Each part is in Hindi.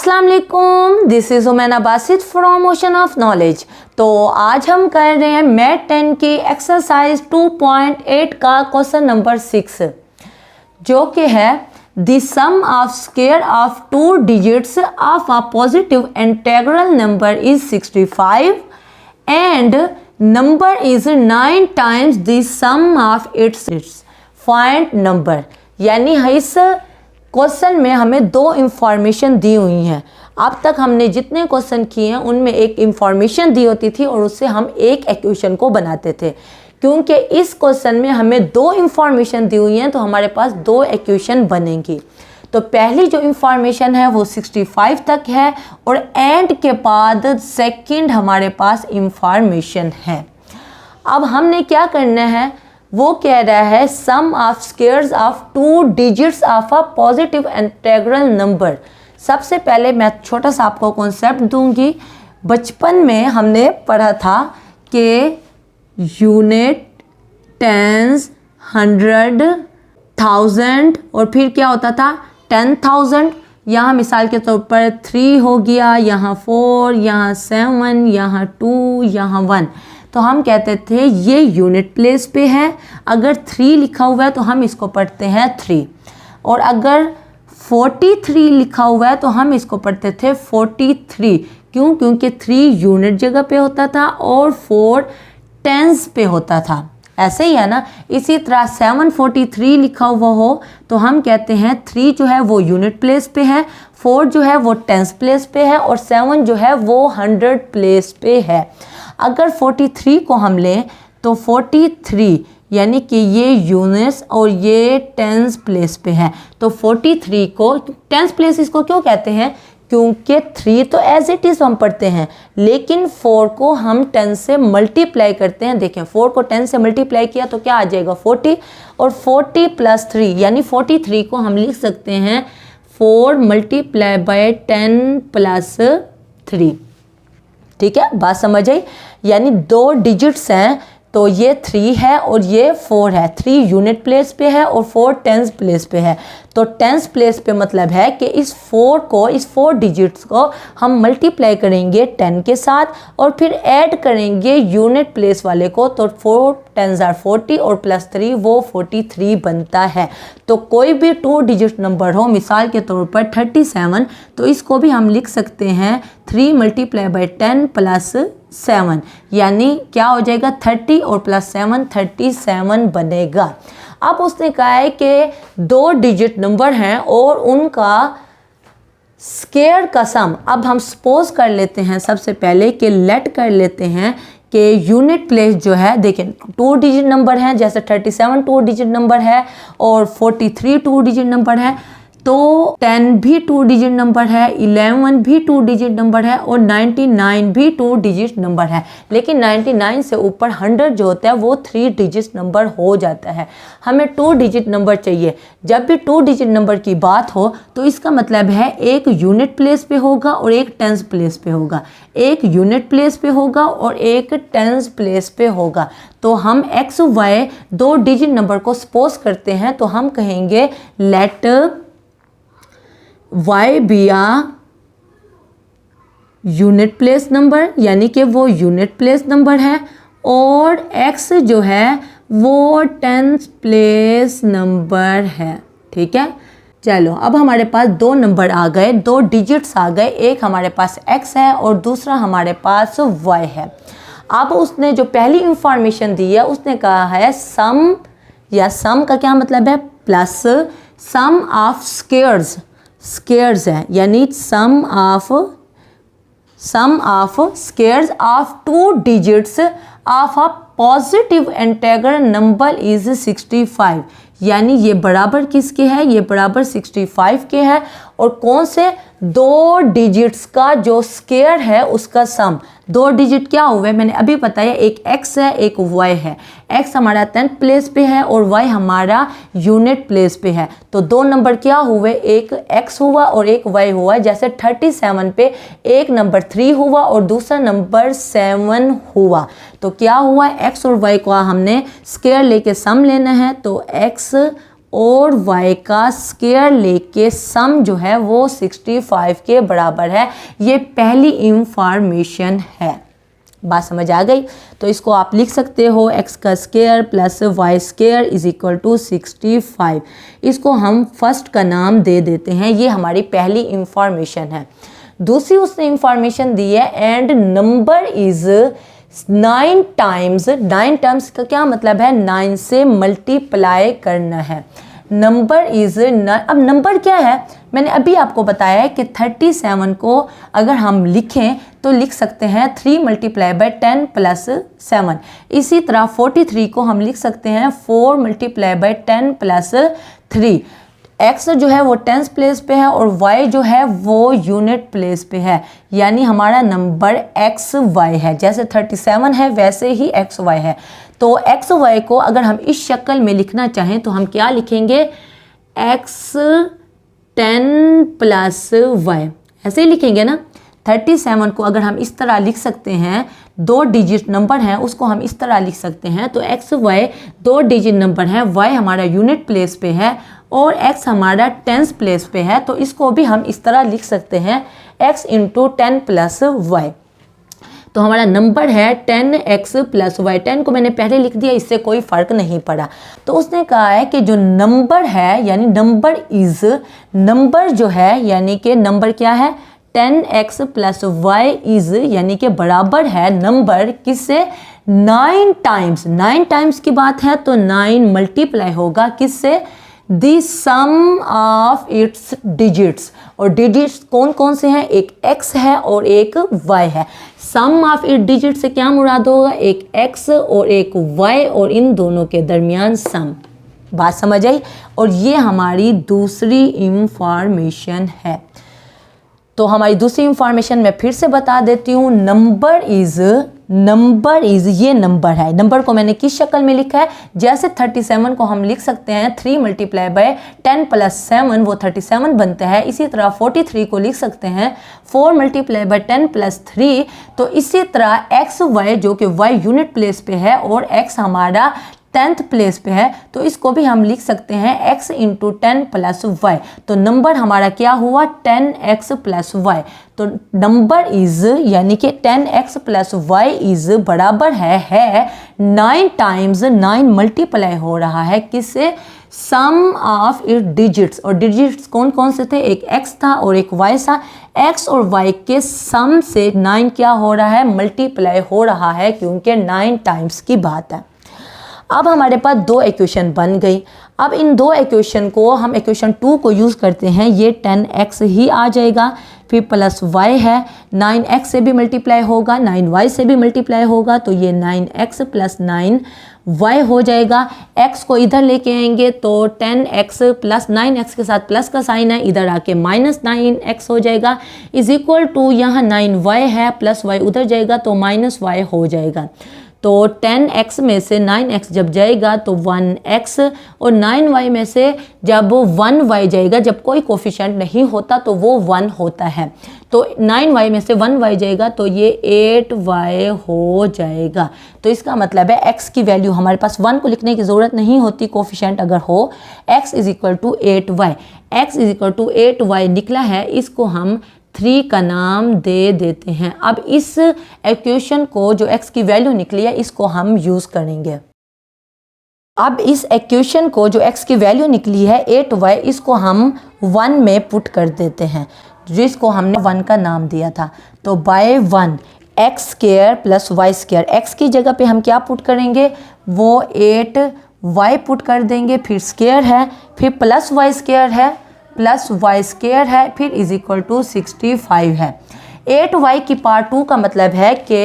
अस्सलाम वालेकुम, this is Umaina Basit from ocean of knowledge. तो आज हम कर रहे हैं मैथ 10 की एक्सरसाइज 2.8 का क्वेश्चन नंबर 6, जो कि है the sum of square of two digits of a positive integral number is 65 and number is 9 times the sum of its find number. यानी इस क्वेश्चन में हमें दो इंफॉर्मेशन दी हुई हैं। अब तक हमने जितने क्वेश्चन किए हैं उनमें एक इंफॉर्मेशन दी होती थी और उससे हम एक इक्वेशन को बनाते थे। क्योंकि इस क्वेश्चन में हमें दो इंफॉर्मेशन दी हुई हैं तो हमारे पास दो इक्वेशन बनेंगी। तो पहली जो इंफॉर्मेशन है वो 65 तक है और एंड के बाद सेकंड हमारे पास इंफॉर्मेशन है। अब हमने क्या करना है, वो कह रहा है sum of squares of two digits of a positive integral number. सबसे पहले मैं छोटा सा आपको कॉन्सेप्ट दूंगी। बचपन में हमने पढ़ा था कि यूनिट, टेंस, 100, 1000 और फिर क्या होता था 10,000। यहाँ मिसाल के तौर पर 3 हो गया, यहाँ 4, यहाँ 7, यहाँ 2, यहाँ 1। तो हम कहते थे ये यूनिट प्लेस पे है। अगर 3 लिखा हुआ है तो हम इसको पढ़ते हैं 3, और अगर 43 लिखा हुआ है तो हम इसको पढ़ते थे 43। क्यों? क्योंकि 3 यूनिट जगह पे होता था और 4 टेंस पे होता था। ऐसे ही है ना। इसी तरह 743 लिखा हुआ हो तो हम कहते हैं 3 जो है वो यूनिट प्लेस पे है, 4 जो है वो टेंस प्लेस पे है और 7 जो है वो 100 प्लेस पे है। अगर 43 को हम लें तो 43 यानी कि ये यूनिट्स और ये टेंस प्लेस पे है। तो 43 को टेंस प्लेस इसको क्यों कहते हैं? क्योंकि 3 तो एज इट इज़ हम पढ़ते हैं, लेकिन 4 को हम 10 से मल्टीप्लाई करते हैं। देखें 4 को 10 से मल्टीप्लाई किया तो क्या आ जाएगा 40, और 40 + 3 यानी 43 को हम लिख सकते हैं 4 × 10 + 3। ठीक है, बात समझ आई। यानी दो डिजिट्स हैं तो ये 3 है और ये 4 है। 3 यूनिट प्लेस पे है और 4 टेंस प्लेस पे है। तो टेंस प्लेस पे मतलब है कि इस 4 डिजिट्स को हम मल्टीप्लाई करेंगे 10 के साथ और फिर ऐड करेंगे यूनिट प्लेस वाले को। तो 4 10s are 40 और +3 वो 43 बनता है। तो कोई भी 2 डिजिट नंबर हो, मिसाल के तौर पर 37, तो इसको भी हम लिख सकते हैं 3 × 10 + 7, यानी क्या हो जाएगा 30 और +7 37 बनेगा। अब उसने कहा है कि 2 डिजिट नंबर हैं और उनका स्क्वायर का सम। अब हम सपोज कर लेते हैं सबसे पहले कि लेट कर लेते हैं कि यूनिट प्लेस जो है, देखें 2 डिजिट नंबर हैं, जैसे 37 2 डिजिट नंबर है और 43 2 डिजिट नंबर है। तो 10 भी 2 डिजिट नंबर है, 11 भी 2 डिजिट नंबर है और 99 भी 2 डिजिट नंबर है। लेकिन 99 से ऊपर 100 जो होता है वो 3 डिजिट नंबर हो जाता है। हमें 2 डिजिट नंबर चाहिए। जब भी 2 डिजिट नंबर की बात हो तो इसका मतलब है एक यूनिट प्लेस पे होगा और एक टेंस प्लेस पे होगा, एक यूनिट प्लेस पे होगा और एक टेंस प्लेस पे होगा। तो हम x y 2 डिजिट नंबर को सपोज करते हैं तो हम कहेंगे लेट y बी आ यूनिट प्लेस नंबर, यानी कि वो यूनिट प्लेस नंबर है, और x जो है वो टेंस प्लेस नंबर है। ठीक है, चलो अब हमारे पास 2 नंबर आ गए, 2 डिजिट्स आ गए। एक हमारे पास x है और दूसरा हमारे पास y है। अब उसने जो पहली इंफॉर्मेशन दी है उसने कहा है सम, या सम का क्या मतलब है प्लस सम ऑफ स्क्वायर्स है, यानी sum of squares of 2 digits of a positive integral number is 65। यानी ये बराबर किसके है? ये बराबर 65 के है। और कौन से? 2 डिजिट्स का जो स्क्वायर है उसका सम। 2 डिजिट क्या हुए मैंने अभी बताया, एक x है एक y है। x हमारा 10th प्लेस पे है और y हमारा यूनिट प्लेस पे है। तो 2 नंबर क्या हुए, एक x हुआ और एक y हुआ। जैसे 37 पे एक नंबर 3 हुआ और दूसरा नंबर 7 हुआ। तो क्या हुआ, x और y को हमने स्क्वायर लेके सम लेना है। तो x और y का स्क्वायर लेके सम जो है वो 65 के बराबर है। ये पहली इंफॉर्मेशन है। बात समझ आ गई? तो इसको आप लिख सकते हो x का square plus y square is equal to 65। इसको हम फर्स्ट का नाम दे देते हैं, ये हमारी पहली इंफॉर्मेशन है। दूसरी उसने इंफॉर्मेशन दी है and number is 9 times. 9 times का क्या मतलब है? 9 से मल्टीप्लाई करना है। नंबर इज अब नंबर क्या है? मैंने अभी आपको बताया है कि 37 को अगर हम लिखें तो लिख सकते हैं 3 मल्टीप्लाई बाय 10 प्लस 7। इसी तरह 43 को हम लिख सकते हैं 4 मल्टीप्लाई बाय 10 प्लस 3। x जो है वो टेंस प्लेस पे है और y जो है वो यूनिट प्लेस पे है, यानी हमारा नंबर एक्स वाई है। जैसे 37 है वैसे ही एक्स वाई है। तो एक्स वाई को अगर हम इस शक्ल में लिखना चाहें तो हम क्या लिखेंगे? x 10 प्लस वाई, ऐसे ही लिखेंगे ना। 37 को अगर हम इस तरह लिख सकते हैं, 2 डिजिट नंबर है उसको हम इस तरह लिख सकते हैं। तो एक्स वाई 2 डिजिट नंबर है, वाई हमारा यूनिट प्लेस पे है और एक्स हमारा टेंस प्लेस पे है, तो इसको भी हम इस तरह लिख सकते हैं x इंटू 10 प्लस वाई। तो हमारा नंबर है 10x प्लस वाई। 10 को मैंने पहले लिख दिया, इससे कोई फ़र्क नहीं पड़ा। तो उसने कहा है कि जो नंबर है यानी नंबर इज़, नंबर जो है यानी कि नंबर क्या है? 10x प्लस वाई इज़ यानी कि बराबर है नंबर किससे? 9 टाइम्स। 9 टाइम्स की बात है तो 9 मल्टीप्लाई होगा किससे? दी सम ऑफ इट्स डिजिट्स। और डिजिट्स कौन कौन से हैं? एक x है और एक y है। सम ऑफ इट डिजिट से क्या मुराद होगा? एक x और एक y और इन दोनों के दरमियान सम। बात समझ आई? और ये हमारी दूसरी इंफॉर्मेशन है। तो हमारी दूसरी इंफॉर्मेशन मैं फिर से बता देती हूँ। नंबर इज़ ये नंबर है। नंबर को मैंने किस शक्ल में लिखा है? जैसे 37 को हम लिख सकते हैं 3 मल्टीप्लाई बाय 10 प्लस 7, वो 37 बनता है। इसी तरह 43 को लिख सकते हैं 4 मल्टीप्लाई बाय 10 प्लस 3। तो इसी तरह एक्स वाई जो कि वाई यूनिट प्लेस पे है और एक्स हमारा 10th प्लेस पे है, तो इसको भी हम लिख सकते हैं x इंटू 10 प्लस वाई। तो नंबर हमारा क्या हुआ? 10x plus y. तो नंबर इज़ यानी कि 10x प्लस वाई इज़ बराबर है 9 टाइम्स। 9 मल्टीप्लाई हो रहा है किससे? सम ऑफ इट डिजिट्स। और डिजिट्स कौन कौन से थे? एक x था और एक y था। x और y के सम से 9 क्या हो रहा है? मल्टीप्लाई हो रहा है, क्योंकि 9 टाइम्स की बात है। अब हमारे पास 2 इक्वेशन बन गई। अब इन 2 इक्वेशन को हम इक्वेशन 2 को यूज़ करते हैं, ये 10x ही आ जाएगा, फिर प्लस y है, 9x से भी मल्टीप्लाई होगा, 9y से भी मल्टीप्लाई होगा, तो ये 9x प्लस 9y हो जाएगा। x को इधर लेके आएंगे तो 10x प्लस 9x के साथ प्लस का साइन है, इधर आके माइनस 9x हो जाएगा, इज इक्वल टू यहाँ 9y है, प्लस y उधर जाएगा तो माइनस y हो जाएगा। तो 10x में से 9x जब जाएगा तो 1x, और 9y में से जब 1y जाएगा, जब कोई कोफिशिएंट नहीं होता तो वो 1 होता है, तो 9y में से 1y जाएगा तो ये 8y हो जाएगा। तो इसका मतलब है x की वैल्यू हमारे पास 1 को लिखने की ज़रूरत नहीं होती, कोफिशिएंट अगर हो। x is equal to 8y, x is equal to 8y निकला है, इसको हम 3 का नाम दे देते हैं। अब इस इक्वेशन को जो x की वैल्यू निकली है इसको हम यूज़ करेंगे। अब इस इक्वेशन को जो x की वैल्यू निकली है 8y, इसको हम 1 में पुट कर देते हैं, जिसको हमने 1 का नाम दिया था। तो by 1 x square plus y square, x की जगह पे हम क्या पुट करेंगे? वो 8y पुट कर देंगे, फिर स्क्वायर है, फिर प्लस वाई स्क्वायर है, प्लस वाई स्क्वायर है, फिर इज इक्वल टू 65 है। 8y की पावर 2 का मतलब है कि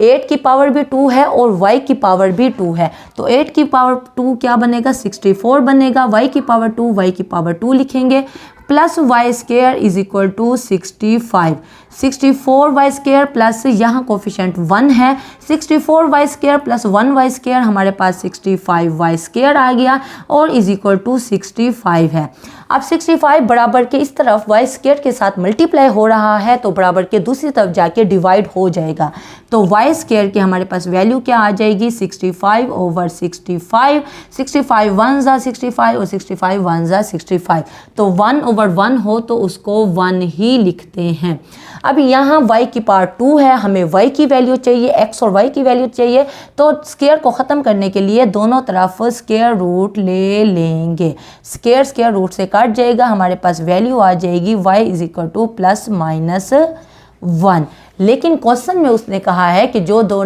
8 की पावर भी 2 है और y की पावर भी 2 है, तो 8 की पावर 2 क्या बनेगा? 64 बनेगा। y की पावर 2, y की पावर 2 लिखेंगे, plus y square is equal to 65। 64y square plus यहाँ कोफिशिएंट 1 है, 64y square plus 1y square, हमारे पास 65y स्क्वायर आ गया और इज इक्वल टू 65 है। अब 65 बराबर के इस तरफ वाई स्क्वायर के साथ मल्टीप्लाई हो रहा है तो बराबर के दूसरी तरफ जाके डिवाइड हो जाएगा। तो वाई स्क्वायर की हमारे पास वैल्यू क्या आ जाएगी 65 ओवर 65, 65 1 ज़ा 65 और 65 1 ज़ा 65। तो 1 ओवर 1 हो तो उसको 1 ही लिखते हैं। अब यहाँ y की पावर 2 है, हमें y की वैल्यू चाहिए, x और y की वैल्यू चाहिए। तो स्क्वायर को ख़त्म करने के लिए दोनों तरफ स्क्वायर रूट ले लेंगे। स्क्वायर स्क्वायर रूट से कट जाएगा, हमारे पास वैल्यू आ जाएगी y इज इक्वल टू +-1। लेकिन क्वेश्चन में उसने कहा है कि जो दो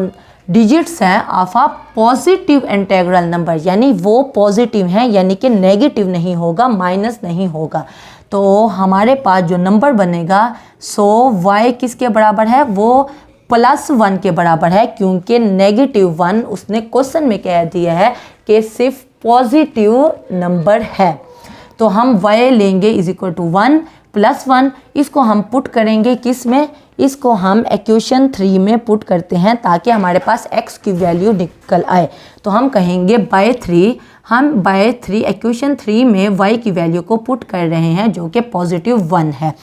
डिजिट्स हैं of a positive integral number, यानी वो पॉजिटिव हैं, यानी कि नेगेटिव नहीं होगा, माइनस नहीं होगा। तो हमारे पास जो नंबर बनेगा सो y किसके बराबर है, वो +1 के बराबर है, क्योंकि -1 उसने क्वेश्चन में कह दिया है कि सिर्फ पॉजिटिव नंबर है। तो हम y लेंगे इज इक्वल टू 1 +1, इसको हम पुट करेंगे किस में, इसको हम इक्वेशन 3 में पुट करते हैं ताकि हमारे पास x की वैल्यू निकल आए। तो हम कहेंगे बाय 3, हम बाय 3 इक्वेशन 3 में y की वैल्यू को पुट कर रहे हैं जो कि +1 है।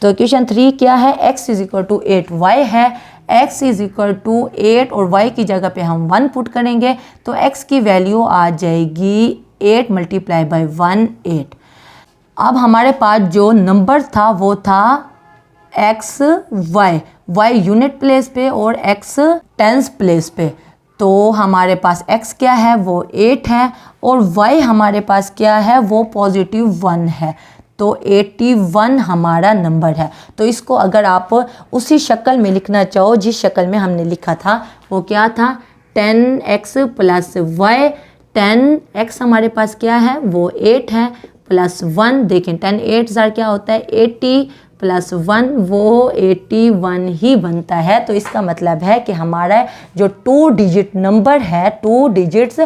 तो इक्वेशन 3 क्या है, x is equal to 8, y है x इज इक्वल टू 8 और y की जगह पे हम 1 पुट करेंगे तो x की वैल्यू आ जाएगी 8 मल्टीप्लाई बाय 1 8। अब हमारे पास जो नंबर था वो था x y यूनिट प्लेस पे और x टेंस प्लेस पे। तो हमारे पास x क्या है वो 8 है और y हमारे पास क्या है वो +1 है। तो 81 हमारा नंबर है। तो इसको अगर आप उसी शक्ल में लिखना चाहो जिस शक्ल में हमने लिखा था, वो क्या था 10x + y, 10x हमारे पास क्या है वो 8 है +1, देखें 10 8 ज़ार क्या होता है 80 +1 वो 81 ही बनता है। तो इसका मतलब है कि हमारा जो 2 डिजिट नंबर है, 2 डिजिट्स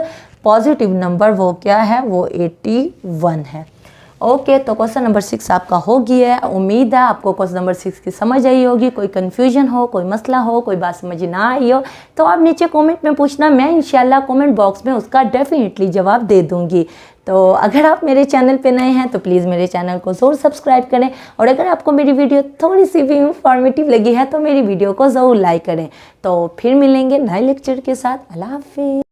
पॉजिटिव नंबर, वो क्या है वो 81 है। ओके, तो क्वेश्चन नंबर 6 आपका हो गया है। उम्मीद है आपको क्वेश्चन नंबर 6 की समझ आई होगी। कोई कन्फ्यूजन हो, कोई मसला हो, कोई बात समझ ना आई हो तो आप नीचे कमेंट में पूछना, मैं इंशाल्लाह कमेंट बॉक्स में उसका डेफिनेटली जवाब दे दूंगी। तो अगर आप मेरे चैनल पे नए हैं तो प्लीज़ मेरे चैनल को ज़रूर सब्सक्राइब करें और अगर आपको मेरी वीडियो थोड़ी सी भी इंफॉर्मेटिव लगी है तो मेरी वीडियो को ज़रूर लाइक करें। तो फिर मिलेंगे नए लेक्चर के साथ। अल्लाह हाफिज़।